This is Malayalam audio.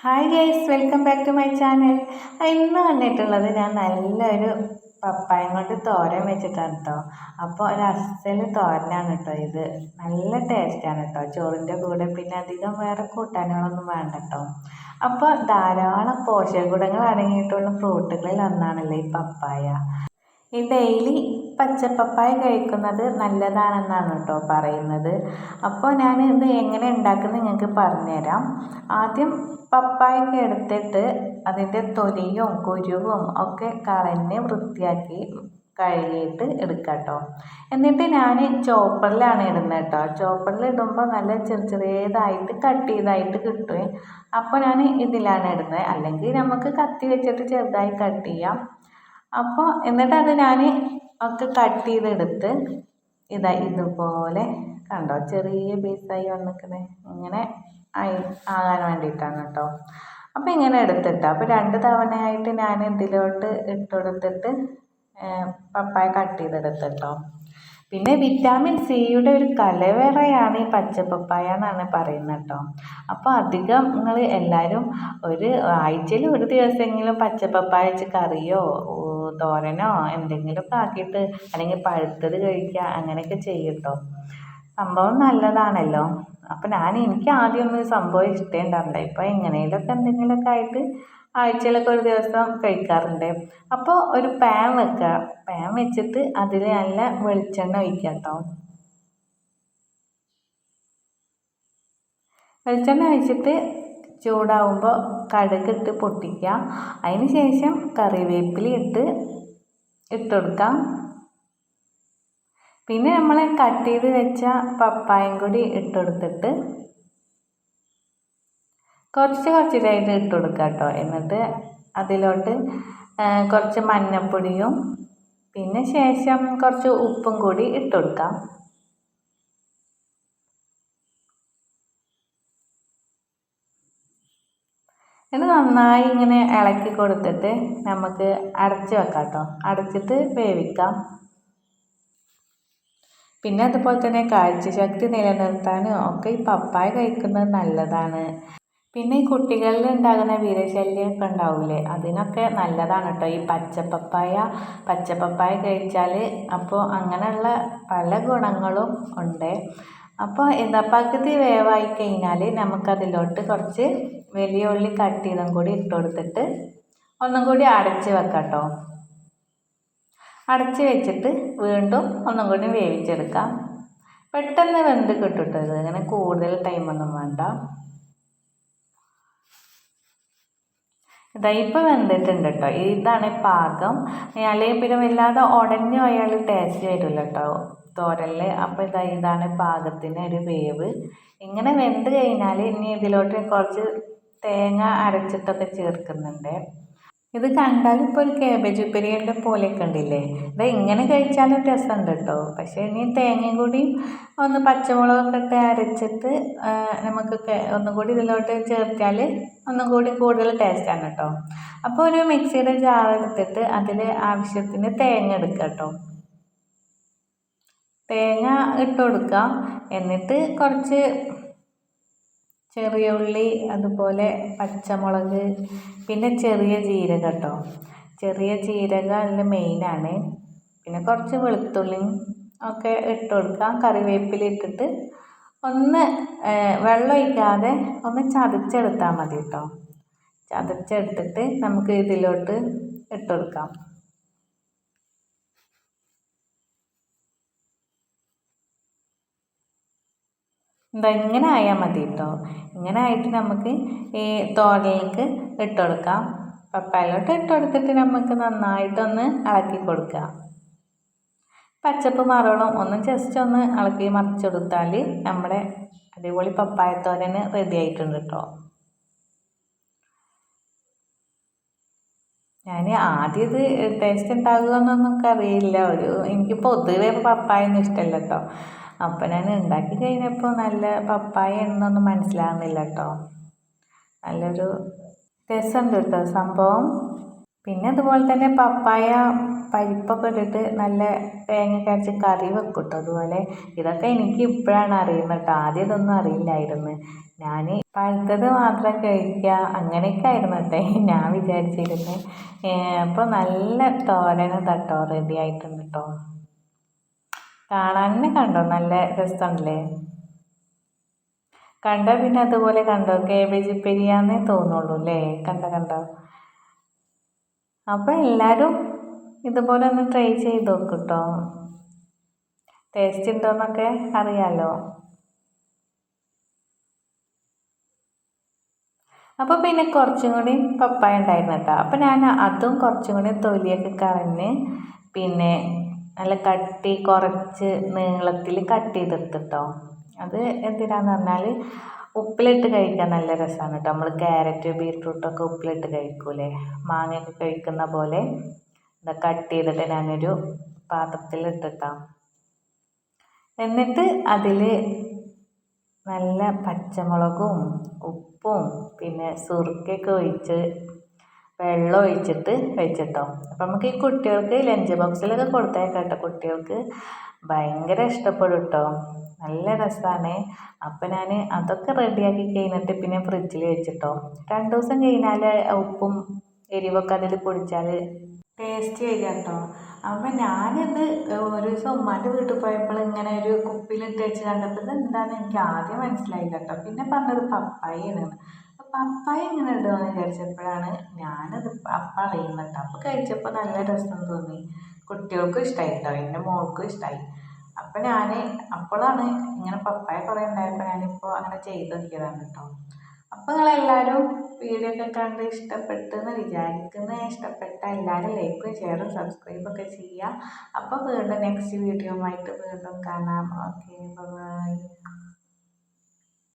Hi guys, welcome back to my channel. ഇന്ന് വന്നിട്ടുള്ളത് ഞാൻ നല്ലൊരു പപ്പായം കൊണ്ട് തോരൻ വെച്ചിട്ടാണ് കേട്ടോ. അപ്പോൾ ഒരു അസല് തോരനാണ് കേട്ടോ ഇത്. നല്ല ടേസ്റ്റാണ് കേട്ടോ ചോറിൻ്റെ കൂടെ. പിന്നെ അധികം വേറെ കൂട്ടാനുകളൊന്നും വേണ്ട കേട്ടോ. അപ്പോൾ ധാരാളം പോഷക ഗുണങ്ങൾ അടങ്ങിയിട്ടുള്ള ഫ്രൂട്ടുകളിൽ ഒന്നാണല്ലോ ഈ പപ്പായ. ഈ ഡെയിലി പച്ചപ്പപ്പായ കഴിക്കുന്നത് നല്ലതാണെന്നാണ് കേട്ടോ പറയുന്നത്. അപ്പോൾ ഞാൻ ഇത് എങ്ങനെ ഉണ്ടാക്കുന്നത് നിങ്ങൾക്ക് പറഞ്ഞുതരാം. ആദ്യം പപ്പായൊക്കെ എടുത്തിട്ട് അതിൻ്റെ തൊലിയും കുരുവും ഒക്കെ കളഞ്ഞ് വൃത്തിയാക്കി കഴുകിയിട്ട് എടുക്കാം കേട്ടോ. എന്നിട്ട് ഞാൻ ചോപ്പറിലാണ് ഇടുന്നത് കേട്ടോ. ചോപ്പറിൽ ഇടുമ്പോൾ നല്ല ചെറിയതായിട്ട് കട്ട് ചെയ്തായിട്ട് കിട്ടും. അപ്പോൾ ഞാൻ ഇതിലാണ് ഇടുന്നത്. അല്ലെങ്കിൽ നമുക്ക് കത്തി വെച്ചിട്ട് ചെറുതായി കട്ട് ചെയ്യാം. അപ്പോൾ എന്നിട്ട് അത് ഞാൻ ഒക്കെ കട്ട് ചെയ്തെടുത്ത് ഇതുപോലെ കണ്ടോ ചെറിയ പീസായി വന്നിക്കണേ. ഇങ്ങനെ ആകാൻ വേണ്ടിയിട്ടാണ് കേട്ടോ. അപ്പോൾ ഇങ്ങനെ എടുത്തിട്ട് അപ്പോൾ 2 തവണയായിട്ട് ഞാൻ ഇതിലോട്ട് ഇട്ടുകൊടുത്തിട്ട് പപ്പായ കട്ട് ചെയ്തെടുത്തിട്ടോ. പിന്നെ വിറ്റാമിൻ സിയുടെ ഒരു കലവറയാണ് ഈ പച്ചപ്പപ്പായ എന്നാണ് പറയുന്നത് കേട്ടോ. അപ്പോൾ അധികം നിങ്ങൾ എല്ലാവരും ആഴ്ചയിൽ ഒരു ദിവസമെങ്കിലും പച്ചപ്പപ്പായ വെച്ച് കറിയോ തോരനോ എന്തെങ്കിലുമൊക്കെ ആക്കിയിട്ട് അല്ലെങ്കിൽ പഴുത്തത് കഴിക്കുക, അങ്ങനെയൊക്കെ ചെയ്യും കേട്ടോ. സംഭവം നല്ലതാണല്ലോ. അപ്പം എനിക്ക് ആദ്യമൊന്നും സംഭവം ഇഷ്ടമുണ്ടാവില്ല. ഇപ്പോൾ എങ്ങനെയൊക്കെ എന്തെങ്കിലുമൊക്കെ ആയിട്ട് ആഴ്ചയിലൊക്കെ ഒരു ദിവസം കഴിക്കാറുണ്ട്. അപ്പോൾ ഒരു പാൻ വെക്കുക. പാൻ വെച്ചിട്ട് അതിൽ നല്ല വെളിച്ചെണ്ണ ഒഴിക്കുക കേട്ടോ. വെളിച്ചെണ്ണ ഒഴിച്ചിട്ട് ചൂടാവുമ്പോൾ കടുകിട്ട് പൊട്ടിക്കുക. അതിന് ശേഷം കറിവേപ്പില ഇട്ടുകൊടുക്കാം. പിന്നെ നമ്മൾ കട്ട് ചെയ്ത് വെച്ച പപ്പായം കൂടി ഇട്ടുകൊടുത്തിട്ട് കുറച്ചായിട്ട് ഇട്ട് കൊടുക്കുക കേട്ടോ. എന്നിട്ട് അതിലോട്ട് കുറച്ച് മഞ്ഞൾപ്പൊടിയും പിന്നെ ശേഷം കുറച്ച് ഉപ്പും കൂടി ഇട്ട് കൊടുക്കാം. എന്നിട്ട് നന്നായി ഇങ്ങനെ ഇളക്കി കൊടുത്തിട്ട് നമുക്ക് അടച്ച് വെക്കാം കേട്ടോ. അടച്ചിട്ട് വേവിക്കാം. പിന്നെ അതുപോലെ തന്നെ കാഴ്ചശക്തി നിലനിർത്താനും ഒക്കെ ഈ പപ്പായ കഴിക്കുന്നത് നല്ലതാണ്. പിന്നെ ഈ കുട്ടികളിൽ ഉണ്ടാകുന്ന വിരശല്യമൊക്കെ ഉണ്ടാവില്ലേ, അതിനൊക്കെ നല്ലതാണ് കേട്ടോ ഈ പച്ചപ്പപ്പായ കഴിച്ചാൽ. അപ്പോൾ അങ്ങനെയുള്ള പല ഗുണങ്ങളും ഉണ്ട്. അപ്പോൾ പകുതി വേവായി കഴിഞ്ഞാൽ നമുക്കതിലോട്ട് കുറച്ച് വലിയ ഉള്ളി കട്ട് ചെയ്തും കൂടി ഇട്ട് കൊടുത്തിട്ട് ഒന്നും കൂടി അടച്ച് വെക്കാം കേട്ടോ. അടച്ച് വെച്ചിട്ട് വീണ്ടും ഒന്നും കൂടി വേവിച്ചെടുക്കാം. പെട്ടെന്ന് വെന്ത് കിട്ടും. അങ്ങനെ കൂടുതൽ ടൈമൊന്നും വേണ്ട. ഇപ്പോൾ വെന്തിട്ടുണ്ട് കേട്ടോ. ഇതാണ് പാകം. അല്ലെങ്കിൽ പിന്നെ വല്ലാതെ ഉടഞ്ഞു പോയാൽ ടേസ്റ്റ് വരില്ല കേട്ടോ തോരനിൽ. അപ്പോൾ ഇതാണ് പാകത്തിന് ഒരു വേവ്. ഇങ്ങനെ വെന്ത് കഴിഞ്ഞാൽ ഇനി ഇതിലോട്ട് കുറച്ച് തേങ്ങ അരച്ചിട്ടൊക്കെ ചേർക്കുന്നുണ്ട്. ഇത് കണ്ടാൽ ഇപ്പോൾ ഒരു കാബേജ് ഉപ്പേരിയുടെ പോലെയൊക്കെ ഉണ്ടില്ലേ. ഇങ്ങനെ കഴിച്ചാലും രസമുണ്ട് കേട്ടോ. പക്ഷേ ഇനി തേങ്ങയും കൂടി ഒന്ന് പച്ചമുളകൊക്കെ ഇട്ട് അരച്ചിട്ട് നമുക്ക് ഒന്നും കൂടി ഇതിലോട്ട് ചേർത്താൽ ഒന്നും കൂടി കൂടുതൽ ടേസ്റ്റാണ് കേട്ടോ. അപ്പോൾ ഒരു മിക്സിയുടെ ജാർ എടുത്തിട്ട് അതിൽ ആവശ്യത്തിന് തേങ്ങ എടുക്കുക കേട്ടോ. തേങ്ങ ഇട്ട് കൊടുക്കുക. എന്നിട്ട് കുറച്ച് ചെറിയ ഉള്ളി, അതുപോലെ പച്ചമുളക്, പിന്നെ ചെറിയ ജീരകം കേട്ടോ. ചെറിയ ജീരകം അതിൽ മെയിനാണ്. പിന്നെ കുറച്ച് വെളുത്തുള്ളിയും ഒക്കെ ഇട്ട് കൊടുക്കാം. കറിവേപ്പില ഇട്ടിട്ട് ഒന്ന് വെള്ളം ഒഴിക്കാതെ ഒന്ന് ചതച്ചെടുത്താൽ മതി കേട്ടോ. ചതച്ചെടുത്തിട്ട് നമുക്ക് ഇതിലോട്ട് ഇട്ട് കൊടുക്കാം. ഇങ്ങനെ ആയാൽ മതി കേട്ടോ. ഇങ്ങനെ ആയിട്ട് നമുക്ക് ഈ തോരനിലേക്ക് ഇട്ട് കൊടുക്കാം. പപ്പായയിലോട്ട് ഇട്ട് കൊടുത്തിട്ട് നമുക്ക് നന്നായിട്ടൊന്ന് ഇളക്കി കൊടുക്കാം. പച്ചപ്പ് മറോളം ജസ്റ്റ് ഒന്ന് ഇളക്കി മറിച്ചെടുത്താൽ നമ്മുടെ അടിപൊളി പപ്പായ തോരന് റെഡി ആയിട്ടുണ്ട് കേട്ടോ. ഞാൻ ആദ്യം ഇത് ടേസ്റ്റ് ഉണ്ടാകുമെന്നൊന്നും അറിയില്ല. എനിക്ക് പൊതുവെ പപ്പായൊന്നും ഇഷ്ടമല്ല കേട്ടോ. അപ്പോൾ ഞാൻ ഉണ്ടാക്കി കഴിഞ്ഞപ്പോൾ നല്ല പപ്പായ എന്നൊന്നും മനസ്സിലാകുന്നില്ല കേട്ടോ. നല്ലൊരു രസമുണ്ട് കേട്ടോ സംഭവം. പിന്നെ അതുപോലെ തന്നെ പപ്പായ പരിപ്പൊക്കെ ഇട്ടിട്ട് നല്ല തേങ്ങ അരച്ച് കറി വെക്കും കേട്ടോ. അതുപോലെ ഇതൊക്കെ എനിക്ക് ഇപ്പോഴാണ് അറിയുന്നത് കേട്ടോ. ആദ്യം ഇതൊന്നും അറിയില്ലായിരുന്നു. ഞാൻ പഴുത്തത് മാത്രം കഴിക്കുക അങ്ങനെയൊക്കെ ആയിരുന്നു കേട്ടോ ഞാൻ വിചാരിച്ചിരുന്നത്. അപ്പോൾ നല്ല തോരനും തട്ടോ റെഡി ആയിട്ടുണ്ട് കേട്ടോ. കാണാൻ തന്നെ കണ്ടോ നല്ല രസമുണ്ടല്ലേ. കണ്ടോ പിന്നെ അതുപോലെ കണ്ടോ കേബേജ് ഉപ്പേരിയാന്നേ തോന്നുള്ളൂ അല്ലേ. കണ്ടോ. അപ്പോൾ എല്ലാവരും ഇതുപോലെ ഒന്ന് ട്രൈ ചെയ്ത് നോക്കും കേട്ടോ. ടേസ്റ്റ് ഉണ്ടോയെന്നൊക്കെ അറിയാമല്ലോ. അപ്പോൾ പിന്നെ കുറച്ചും കൂടി പപ്പായ ഉണ്ടായിരുന്നു കേട്ടോ. അപ്പോൾ ഞാൻ അതും കുറച്ചും കൂടി തൊലിയൊക്കെ കളഞ്ഞ് പിന്നെ നല്ല കട്ടി കുറച്ച് നീളത്തിൽ കട്ട് ചെയ്തെടുത്തിട്ടോ. അത് എന്തിനാന്ന് പറഞ്ഞാൽ ഉപ്പിലിട്ട് കഴിക്കാൻ നല്ല രസമാണ് കേട്ടോ. നമ്മൾ ക്യാരറ്റ് ബീറ്റ്റൂട്ടൊക്കെ ഉപ്പിലിട്ട് കഴിക്കൂലേ, മാങ്ങയൊക്കെ കഴിക്കുന്ന പോലെ കട്ട് ചെയ്തിട്ട് ഞാനൊരു പാത്രത്തിലിട്ടിട്ടോ. എന്നിട്ട് അതിൽ നല്ല പച്ചമുളകും ഉപ്പും പിന്നെ സുറുക്കൊക്കെ ഒഴിച്ച് വെള്ളം ഒഴിച്ചിട്ട് വെച്ചിട്ടോ. അപ്പം നമുക്ക് ഈ കുട്ടികൾക്ക് ലഞ്ച് ബോക്സിലൊക്കെ കൊടുത്തേക്കാം കേട്ടോ. കുട്ടികൾക്ക് ഭയങ്കര ഇഷ്ടപ്പെടും കേട്ടോ. നല്ല രസമാണ്. അപ്പം ഞാൻ അതൊക്കെ റെഡിയാക്കി കഴിഞ്ഞിട്ട് പിന്നെ ഫ്രിഡ്ജിൽ വെച്ചിട്ടോ. 2 ദിവസം കഴിഞ്ഞാൽ ഉപ്പും എരിവൊക്കെ അതിൽ പൊടിച്ചാൽ ടേസ്റ്റ് വരിക കേട്ടോ. അപ്പം ഞാനിത് ഒരു ദിവസം ഉമ്മാൻ്റെ വീട്ടിൽ പോയപ്പോൾ ഇങ്ങനെ ഒരു കുപ്പിയിലിട്ട് വെച്ച് കണ്ടപ്പോൾ ഇത് എന്താണെന്ന് എനിക്ക് ആദ്യം മനസ്സിലായില്ല കേട്ടോ. പിന്നെ പറഞ്ഞത് പപ്പായയാണ്. പപ്പായ ഇങ്ങനെ ഇടുമെന്ന് വിചാരിച്ചപ്പോഴാണ് ഞാനത് അപ്പം അറിയുന്നത് കേട്ടോ. അപ്പോൾ കഴിച്ചപ്പോൾ നല്ല രസം തോന്നി. കുട്ടികൾക്കും ഇഷ്ടമായി കേട്ടോ, എൻ്റെ മോൾക്കും ഇഷ്ടമായി. അപ്പം ഞാൻ അപ്പോഴാണ് ഇങ്ങനെ പപ്പായ കുറേ ഉണ്ടായപ്പോൾ ഞാനിപ്പോൾ അങ്ങനെ ചെയ്ത് നോക്കിയതാണ് കേട്ടോ. അപ്പോൾ നിങ്ങളെല്ലാവരും വീഡിയോ ഒക്കെ കണ്ട് ഇഷ്ടപ്പെട്ടെന്ന് വിചാരിക്കുന്നു. ഇഷ്ടപ്പെട്ട എല്ലാവരും ലൈക്കും ഷെയറും സബ്സ്ക്രൈബൊക്കെ ചെയ്യുക. അപ്പോൾ വീണ്ടും നെക്സ്റ്റ് വീഡിയോ ആയിട്ട് വീണ്ടും കാണാം. Okay, by.